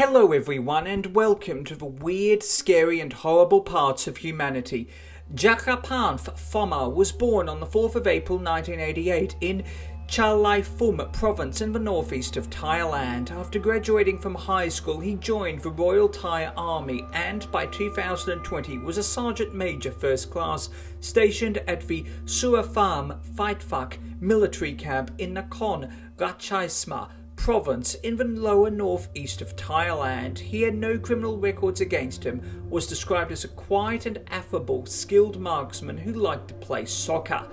Hello everyone and welcome to the weird, scary and horrible parts of humanity. Jakrapanth Thomma was born on the 4th of April 1988 in Challaipum province in the northeast of Thailand. After graduating from high school, he joined the Royal Thai Army and by 2020 was a Sergeant Major First Class stationed at the Suapham Phaitphak military camp in Nakhon Ratchasima province in the lower northeast of Thailand. He had no criminal records against him, was described as a quiet and affable, skilled marksman who liked to play soccer.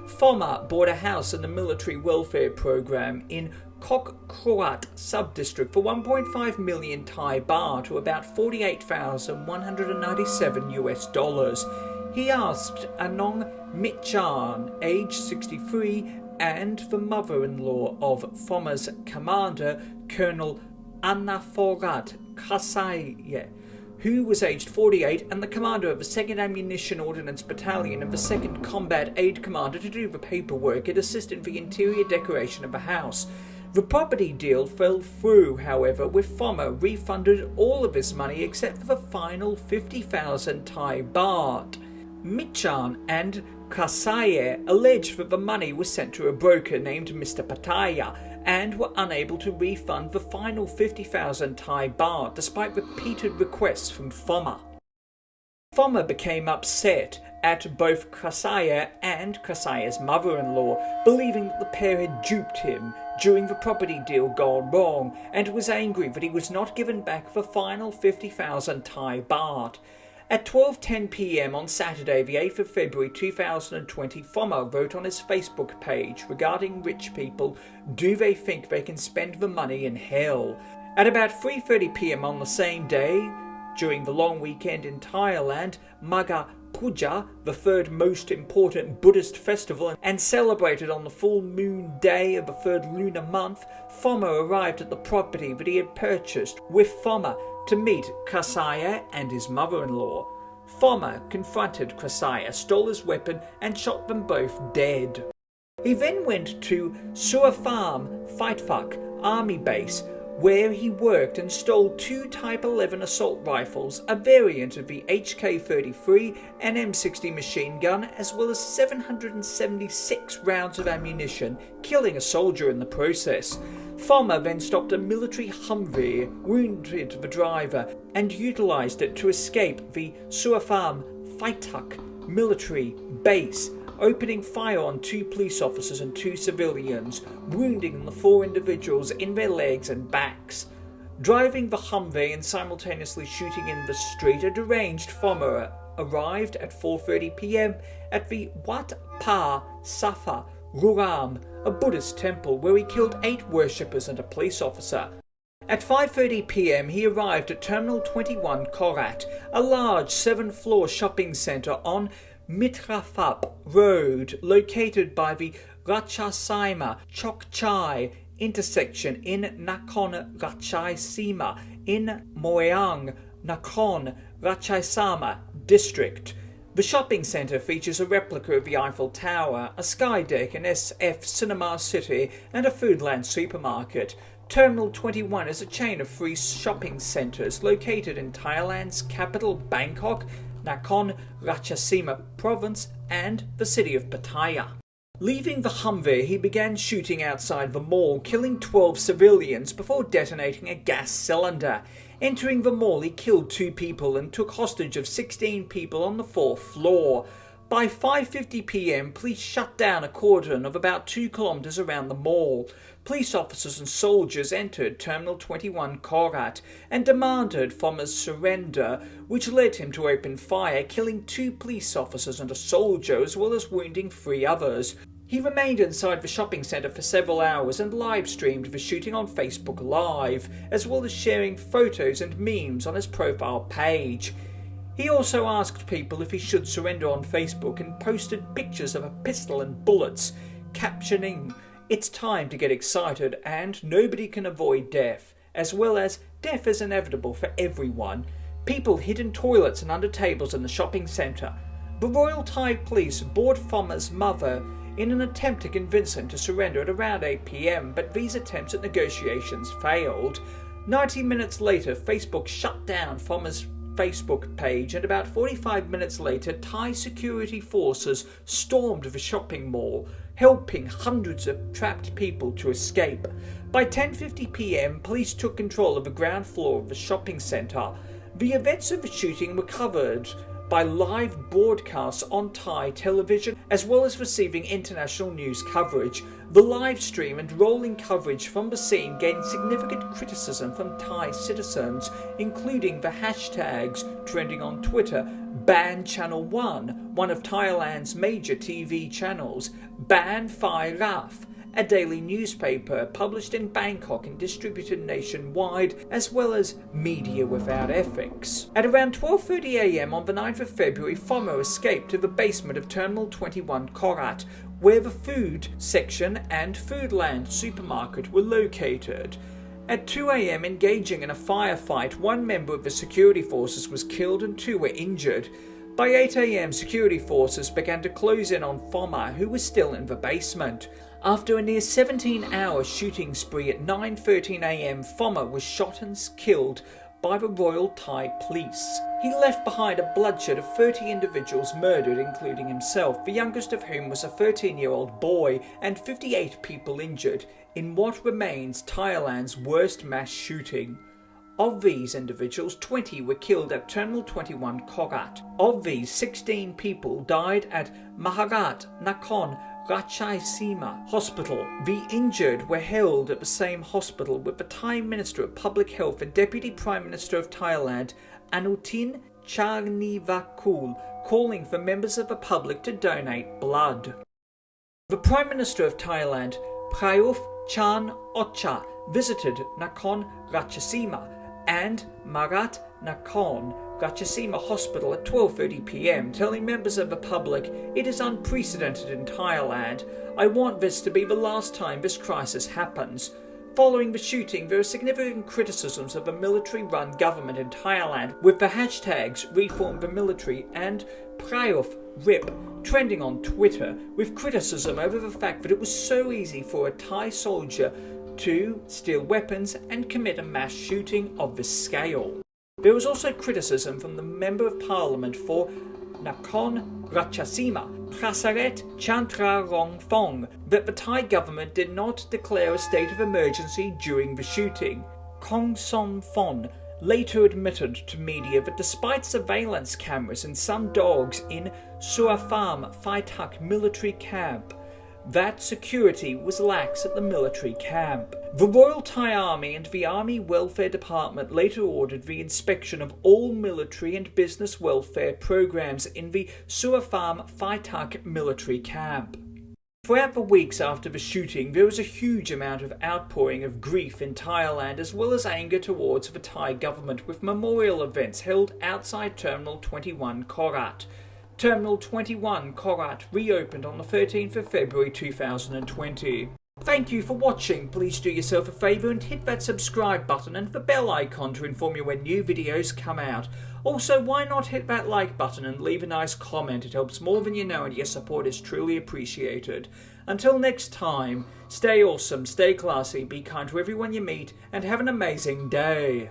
Thomma bought a house in the military welfare program in Khok Kruat sub-district for 1.5 million Thai baht, or about $48,197 US. He asked Anong Mitchan, age 63, and the mother-in-law of Thomma's commander, Colonel Nakhon Ratchasima, who was aged 48, and the commander of the 2nd Ammunition Ordnance Battalion and the 2nd Combat Aid Commander to do the paperwork and assist in the interior decoration of the house. The property deal fell through, however, with Thomma refunded all of his money except for the final 50,000 Thai baht. Mitchan and Kasaye alleged that the money was sent to a broker named Mr. Pattaya and were unable to refund the final 50,000 Thai baht despite repeated requests from Thomma. Thomma became upset at both Kasaye and Kasaye's mother-in-law, believing that the pair had duped him during the property deal gone wrong, and was angry that he was not given back the final 50,000 Thai baht. At 12:10 p.m. on Saturday, the 8th of February 2020, Thomma wrote on his Facebook page regarding rich people, do they think they can spend the money in hell? At about 3:30 p.m. on the same day, during the long weekend in Thailand, Maga Puja, the third most important Buddhist festival and celebrated on the full moon day of the third lunar month, Thomma arrived at the property that he had purchased with Thomma to meet Kasaye and his mother-in-law. Thomma confronted Kasaye, stole his weapon and shot them both dead. He then went to Suapham Phaitphak Army Base, where he worked and stole 2 Type 11 assault rifles, a variant of the HK-33 and M60 machine gun, as well as 776 rounds of ammunition, killing a soldier in the process. Thomma then stopped a military Humvee, wounded the driver, and utilised it to escape the Suapham Phaitphak military base, opening fire on 2 police officers and 2 civilians, wounding the 4 individuals in their legs and backs. Driving the Humvee and simultaneously shooting in the street, a deranged Thomma arrived at 4:30 p.m. at the Wat Pa Safa Ruram, a Buddhist temple, where he killed 8 worshippers and a police officer. At 5:30 p.m. he arrived at Terminal 21 Korat, a large 7-floor shopping centre on Mitrafap Road, located by the Ratchasima Chokchai intersection in Nakhon Ratchasima in Moeang, Nakhon Ratchasima district. The shopping centre features a replica of the Eiffel Tower, a sky deck, an SF Cinema City and a Foodland supermarket. Terminal 21 is a chain of 3 shopping centres located in Thailand's capital Bangkok, Nakhon Ratchasima province and the city of Pattaya. Leaving the Humvee, he began shooting outside the mall, killing 12 civilians before detonating a gas cylinder. Entering the mall, he killed 2 people and took hostage of 16 people on the 4th floor. By 5:50 p.m, police shut down a cordon of about 2 kilometres around the mall. Police officers and soldiers entered Terminal 21 Korat and demanded Thomma's surrender, which led him to open fire, killing 2 police officers and a soldier, as well as wounding 3 others. He remained inside the shopping centre for several hours and live-streamed the shooting on Facebook Live, as well as sharing photos and memes on his profile page. He also asked people if he should surrender on Facebook and posted pictures of a pistol and bullets, captioning, "It's time to get excited and nobody can avoid death," as well as "Death is inevitable for everyone." People hid in toilets and under tables in the shopping centre. The Royal Thai Police brought Thomma's mother in an attempt to convince him to surrender at around 8 p.m, but these attempts at negotiations failed. 90 minutes later, Facebook shut down Thomma's Facebook page, and about 45 minutes later, Thai security forces stormed the shopping mall, helping hundreds of trapped people to escape. By 10:50 p.m, police took control of the ground floor of the shopping centre. The events of the shooting were covered by live broadcasts on Thai television, as well as receiving international news coverage. The live stream and rolling coverage from the scene gained significant criticism from Thai citizens, including the hashtags trending on Twitter: Ban Channel 1, one of Thailand's major TV channels; Ban Phai Raf, a daily newspaper published in Bangkok and distributed nationwide, as well as Media Without Ethics. At around 12:30 a.m. on the 9th of February, Thomma escaped to the basement of Terminal 21 Korat, where the food section and Foodland supermarket were located. At 2 a.m, engaging in a firefight, one member of the security forces was killed and 2 were injured. By 8 a.m, security forces began to close in on Thomma, who was still in the basement. After a near 17-hour shooting spree at 9:13 a.m, Thomma was shot and killed by the Royal Thai Police. He left behind a bloodshed of 30 individuals murdered, including himself, the youngest of whom was a 13-year-old boy, and 58 people injured, in what remains Thailand's worst mass shooting. Of these individuals, 20 were killed at Terminal 21 Korat. Of these, 16 people died at Maharat Nakhon Ratchasima Hospital. The injured were held at the same hospital, with the Thai Minister of Public Health and Deputy Prime Minister of Thailand, Anutin Charnvirakul, calling for members of the public to donate blood. The Prime Minister of Thailand, Prayuth Chan-Ocha, visited Nakhon Ratchasima and Marat Nakhon Ratchasima Hospital at 12:30 p.m, telling members of the public, "It is unprecedented in Thailand. I want this to be the last time this crisis happens." Following the shooting, there are significant criticisms of the military-run government in Thailand, with the hashtags Reform the Military and Prayuth RIP trending on Twitter, with criticism over the fact that it was so easy for a Thai soldier to steal weapons and commit a mass shooting of this scale. There was also criticism from the Member of Parliament for Nakhon Ratchasima, Prasaret Chantrarongthong, that the Thai government did not declare a state of emergency during the shooting. Kong Som Phon later admitted to media that despite surveillance cameras and some dogs in Suapham Phai Tak military camp, that security was lax at the military camp. The Royal Thai Army and the Army Welfare Department later ordered the inspection of all military and business welfare programs in the Suapham Phai Tak military camp. Throughout the weeks after the shooting, there was a huge amount of outpouring of grief in Thailand, as well as anger towards the Thai government, with memorial events held outside Terminal 21 Korat. Terminal 21 Korat reopened on the 13th of February 2020. Thank you for watching. Please do yourself a favour and hit that subscribe button and the bell icon to inform you when new videos come out. Also, why not hit that like button and leave a nice comment? It helps more than you know, and your support is truly appreciated. Until next time, stay awesome, stay classy, be kind to everyone you meet, and have an amazing day.